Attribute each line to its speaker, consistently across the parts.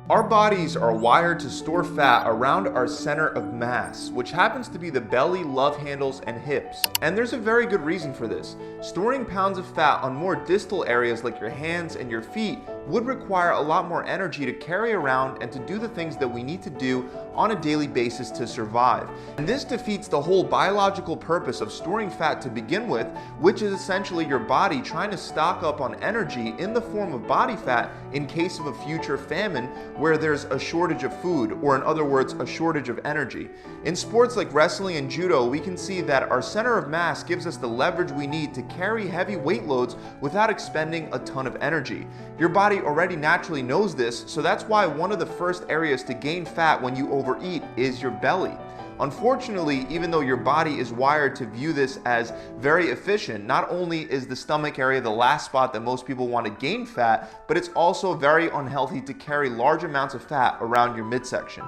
Speaker 1: Our bodies are wired to store fat around our center of mass, which happens to be the belly, love handles, and hips. And there's a very good reason for this. Storing pounds of fat on more distal areas like your hands and your feet would require a lot more energy to carry around and to do the things that we need to do on a daily basis to survive. And this defeats the whole biological purpose of storing fat to begin with, which is essentially your body trying to stock up on energy in the form of body fat in case of a future famine where there's a shortage of food, or in other words, a shortage of energy. In sports like wrestling and judo, we can see that our center of mass gives us the leverage we need to carry heavy weight loads without expending a ton of energy. Your body already naturally knows this, so that's why one of the first areas to gain fat when you overeat is your belly. Unfortunately, even though your body is wired to view this as very efficient, not only is the stomach area the last spot that most people want to gain fat, but it's also very unhealthy to carry large amounts of fat around your midsection.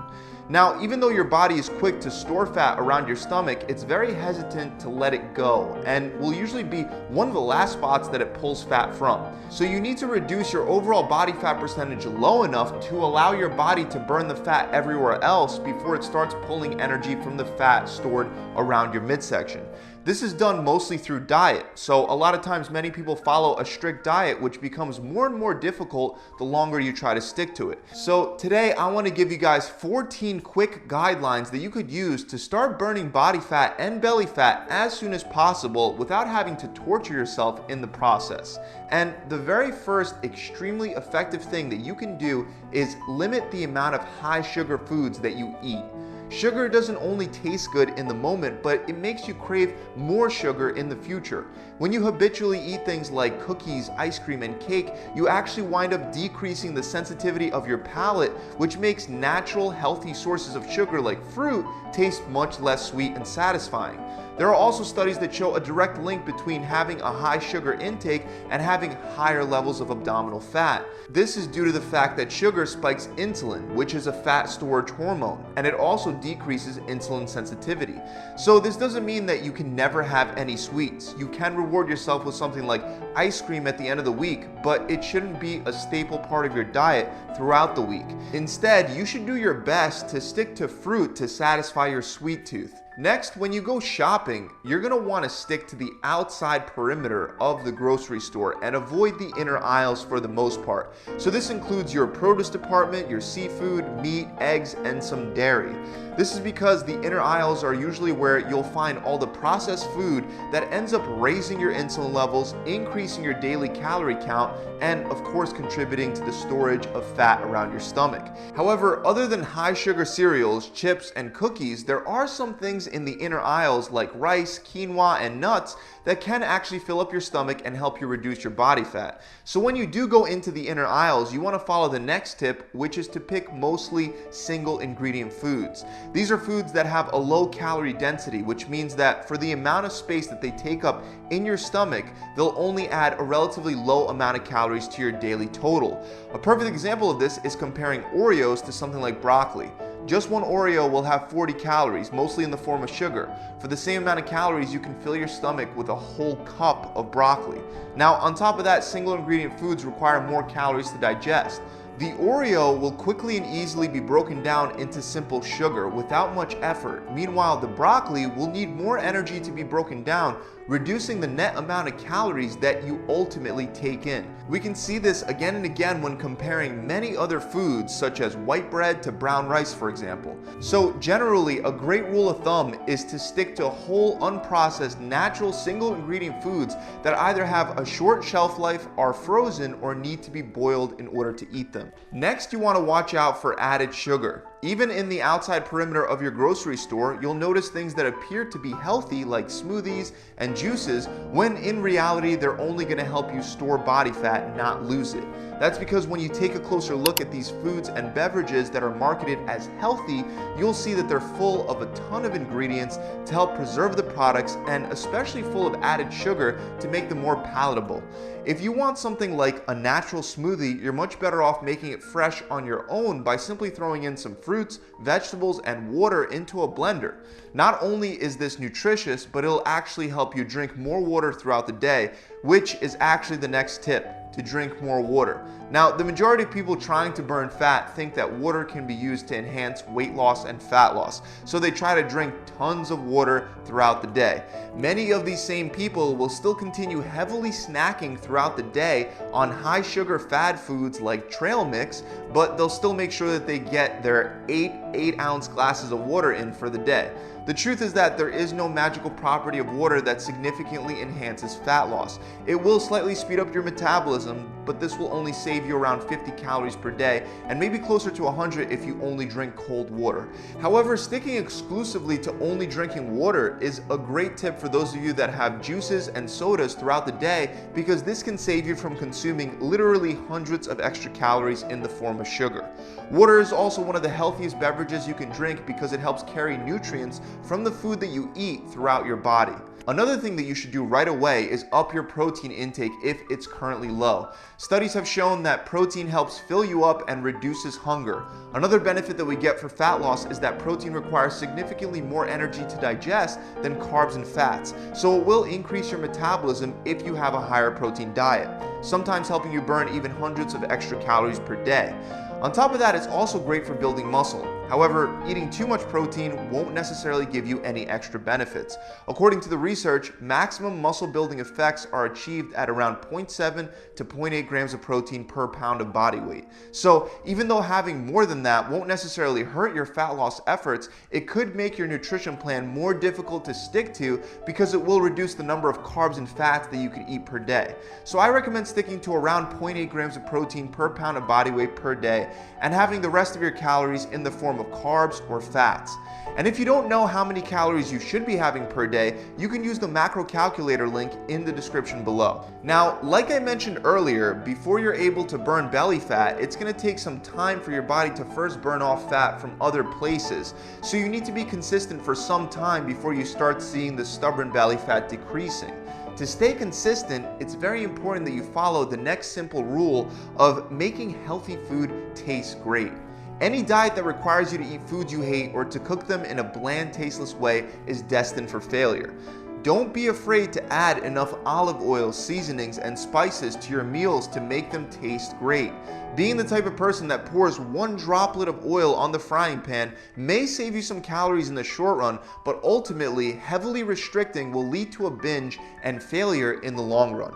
Speaker 1: Now, even though your body is quick to store fat around your stomach, it's very hesitant to let it go and will usually be one of the last spots that it pulls fat from. So you need to reduce your overall body fat percentage low enough to allow your body to burn the fat everywhere else before it starts pulling energy from the fat stored around your midsection. This is done mostly through diet, so a lot of times many people follow a strict diet, which becomes more and more difficult the longer you try to stick to it. So today I want to give you guys 14 quick guidelines that you could use to start burning body fat and belly fat as soon as possible without having to torture yourself in the process. And the very first extremely effective thing that you can do is limit the amount of high sugar foods that you eat. Sugar doesn't only taste good in the moment, but it makes you crave more sugar in the future. When you habitually eat things like cookies, ice cream, and cake, you actually wind up decreasing the sensitivity of your palate, which makes natural, healthy sources of sugar like fruit taste much less sweet and satisfying. There are also studies that show a direct link between having a high sugar intake and having higher levels of abdominal fat. This is due to the fact that sugar spikes insulin, which is a fat storage hormone, and it also decreases insulin sensitivity. So this doesn't mean that you can never have any sweets. You can reward yourself with something like ice cream at the end of the week, but it shouldn't be a staple part of your diet throughout the week. Instead, you should do your best to stick to fruit to satisfy your sweet tooth. Next, when you go shopping, you're going to want to stick to the outside perimeter of the grocery store and avoid the inner aisles for the most part. So this includes your produce department, your seafood, meat, eggs, and some dairy. This is because the inner aisles are usually where you'll find all the processed food that ends up raising your insulin levels, increasing your daily calorie count, and of course contributing to the storage of fat around your stomach. However, other than high sugar cereals, chips, and cookies, there are some things in the inner aisles like rice, quinoa, and nuts that can actually fill up your stomach and help you reduce your body fat. So when you do go into the inner aisles, you want to follow the next tip, which is to pick mostly single ingredient foods. These are foods that have a low calorie density, which means that for the amount of space that they take up in your stomach, they'll only add a relatively low amount of calories to your daily total. A perfect example of this is comparing Oreos to something like broccoli. Just one Oreo will have 40 calories, mostly in the form of sugar. For the same amount of calories, you can fill your stomach with a whole cup of broccoli. Now, on top of that, single ingredient foods require more calories to digest. The Oreo will quickly and easily be broken down into simple sugar without much effort. Meanwhile, the broccoli will need more energy to be broken down, reducing the net amount of calories that you ultimately take in. We can see this again and again when comparing many other foods such as white bread to brown rice, for example. So generally, a great rule of thumb is to stick to whole, unprocessed, natural, single ingredient foods that either have a short shelf life, are frozen, or need to be boiled in order to eat them. Next, you want to watch out for added sugar. Even in the outside perimeter of your grocery store, you'll notice things that appear to be healthy like smoothies and juices, when in reality they're only going to help you store body fat, not lose it. That's because when you take a closer look at these foods and beverages that are marketed as healthy, you'll see that they're full of a ton of ingredients to help preserve the products, and especially full of added sugar to make them more palatable. If you want something like a natural smoothie, you're much better off making it fresh on your own by simply throwing in some fruits, vegetables, and water into a blender. Not only is this nutritious, but it'll actually help you drink more water throughout the day, which is actually the next tip. to drink more water. Now, the majority of people trying to burn fat think that water can be used to enhance weight loss and fat loss, so they try to drink tons of water throughout the day. Many of these same people will still continue heavily snacking throughout the day on high sugar fad foods like trail mix, but they'll still make sure that they get their 8-ounce glasses of water in for the day. The truth is that there is no magical property of water that significantly enhances fat loss. It will slightly speed up your metabolism, but this will only save you around 50 calories per day and maybe closer to 100 if you only drink cold water. However, sticking exclusively to only drinking water is a great tip for those of you that have juices and sodas throughout the day, because this can save you from consuming literally hundreds of extra calories in the form of sugar. Water is also one of the healthiest beverages you can drink because it helps carry nutrients from the food that you eat throughout your body. Another thing that you should do right away is up your protein intake if it's currently low. Studies have shown that protein helps fill you up and reduces hunger. Another benefit that we get for fat loss is that protein requires significantly more energy to digest than carbs and fats, so it will increase your metabolism if you have a higher protein diet, sometimes helping you burn even hundreds of extra calories per day. On top of that, it's also great for building muscle. However, eating too much protein won't necessarily give you any extra benefits. According to the research, maximum muscle building effects are achieved at around 0.7 to 0.8 grams of protein per pound of body weight. So even though having more than that won't necessarily hurt your fat loss efforts, it could make your nutrition plan more difficult to stick to because it will reduce the number of carbs and fats that you can eat per day. So I recommend sticking to around 0.8 grams of protein per pound of body weight per day and having the rest of your calories in the form of carbs or fats. And if you don't know how many calories you should be having per day, you can use the macro calculator link in the description below. Now, like I mentioned earlier, before you're able to burn belly fat, it's going to take some time for your body to first burn off fat from other places. So you need to be consistent for some time before you start seeing the stubborn belly fat decreasing. To stay consistent, it's very important that you follow the next simple rule of making healthy food taste great. Any diet that requires you to eat foods you hate or to cook them in a bland, tasteless way is destined for failure. Don't be afraid to add enough olive oil, seasonings, and spices to your meals to make them taste great. Being the type of person that pours one droplet of oil on the frying pan may save you some calories in the short run, but ultimately, heavily restricting will lead to a binge and failure in the long run.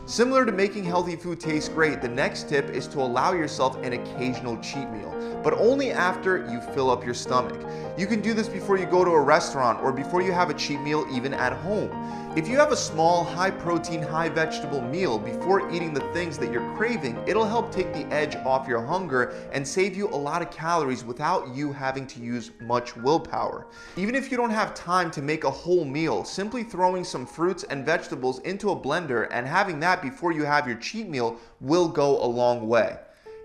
Speaker 1: Similar to making healthy food taste great, the next tip is to allow yourself an occasional cheat meal, but only after you fill up your stomach. You can do this before you go to a restaurant or before you have a cheat meal even at home. If you have a small, high protein, high vegetable meal before eating the things that you're craving, it'll help take the edge off your hunger and save you a lot of calories without you having to use much willpower. Even if you don't have time to make a whole meal, simply throwing some fruits and vegetables into a blender and having that before you have your cheat meal will go a long way.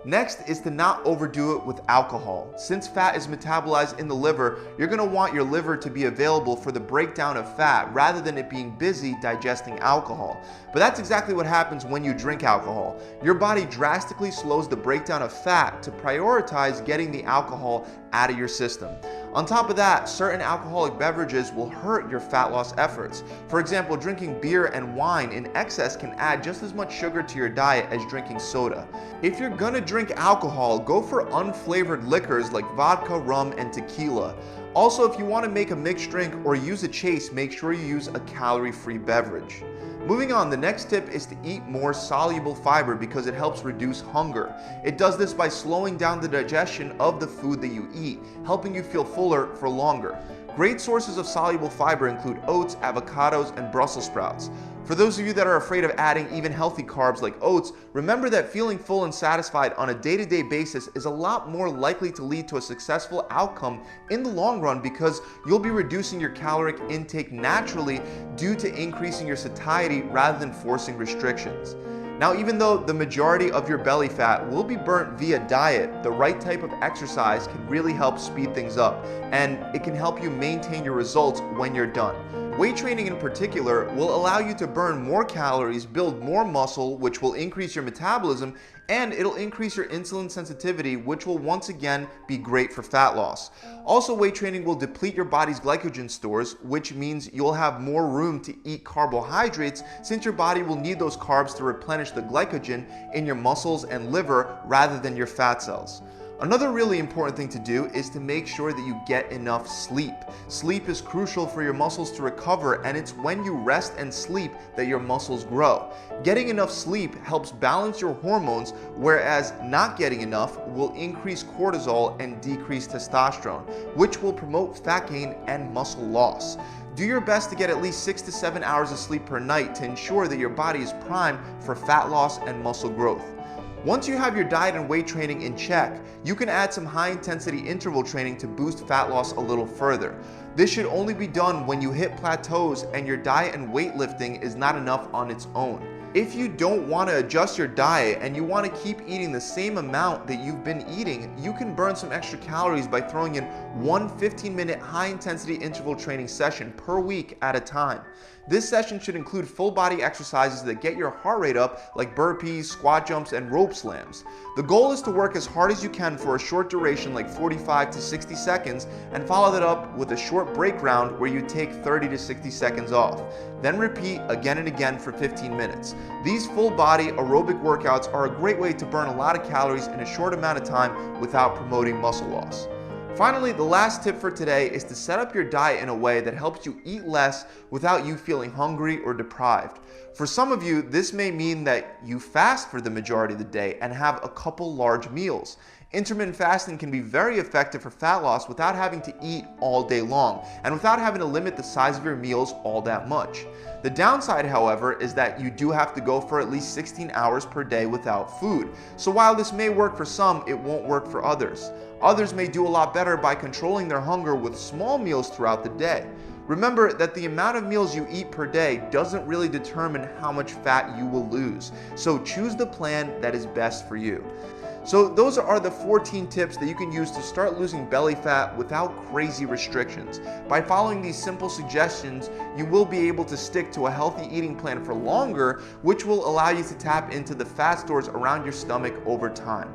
Speaker 1: Next is to not overdo it with alcohol. Since fat is metabolized in the liver, you're going to want your liver to be available for the breakdown of fat rather than it being busy digesting alcohol. But that's exactly what happens when you drink alcohol. Your body drastically slows the breakdown of fat to prioritize getting the alcohol out of your system. On top of that, certain alcoholic beverages will hurt your fat loss efforts. For example, drinking beer and wine in excess can add just as much sugar to your diet as drinking soda. If you're gonna drink alcohol, go for unflavored liquors like vodka, rum, and tequila. Also, if you want to make a mixed drink or use a chase, make sure you use a calorie-free beverage. Moving on, the next tip is to eat more soluble fiber because it helps reduce hunger. It does this by slowing down the digestion of the food that you eat, helping you feel fuller for longer. Great sources of soluble fiber include oats, avocados, and Brussels sprouts. For those of you that are afraid of adding even healthy carbs like oats, remember that feeling full and satisfied on a day-to-day basis is a lot more likely to lead to a successful outcome in the long run because you'll be reducing your caloric intake naturally due to increasing your satiety rather than forcing restrictions. Now, even though the majority of your belly fat will be burnt via diet, the right type of exercise can really help speed things up, and it can help you maintain your results when you're done. Weight training in particular will allow you to burn more calories, build more muscle, which will increase your metabolism, and it'll increase your insulin sensitivity, which will once again be great for fat loss. Also, weight training will deplete your body's glycogen stores, which means you'll have more room to eat carbohydrates since your body will need those carbs to replenish the glycogen in your muscles and liver rather than your fat cells. Another really important thing to do is to make sure that you get enough sleep. Sleep is crucial for your muscles to recover, and it's when you rest and sleep that your muscles grow. Getting enough sleep helps balance your hormones, whereas not getting enough will increase cortisol and decrease testosterone, which will promote fat gain and muscle loss. Do your best to get at least 6 to 7 hours of sleep per night to ensure that your body is primed for fat loss and muscle growth. Once you have your diet and weight training in check, you can add some high-intensity interval training to boost fat loss a little further. This should only be done when you hit plateaus and your diet and weightlifting is not enough on its own. If you don't want to adjust your diet and you want to keep eating the same amount that you've been eating, you can burn some extra calories by throwing in one 15-minute high-intensity interval training session per week at a time. This session should include full body exercises that get your heart rate up, like burpees, squat jumps, and rope slams. The goal is to work as hard as you can for a short duration like 45 to 60 seconds and follow that up with a short break round where you take 30 to 60 seconds off. Then repeat again and again for 15 minutes. These full body aerobic workouts are a great way to burn a lot of calories in a short amount of time without promoting muscle loss. Finally, the last tip for today is to set up your diet in a way that helps you eat less without you feeling hungry or deprived. For some of you, this may mean that you fast for the majority of the day and have a couple large meals. Intermittent fasting can be very effective for fat loss without having to eat all day long and without having to limit the size of your meals all that much. The downside, however, is that you do have to go for at least 16 hours per day without food. So while this may work for some, it won't work for others. Others may do a lot better by controlling their hunger with small meals throughout the day. Remember that the amount of meals you eat per day doesn't really determine how much fat you will lose. So choose the plan that is best for you. So those are the 14 tips that you can use to start losing belly fat without crazy restrictions. By following these simple suggestions, you will be able to stick to a healthy eating plan for longer, which will allow you to tap into the fat stores around your stomach over time.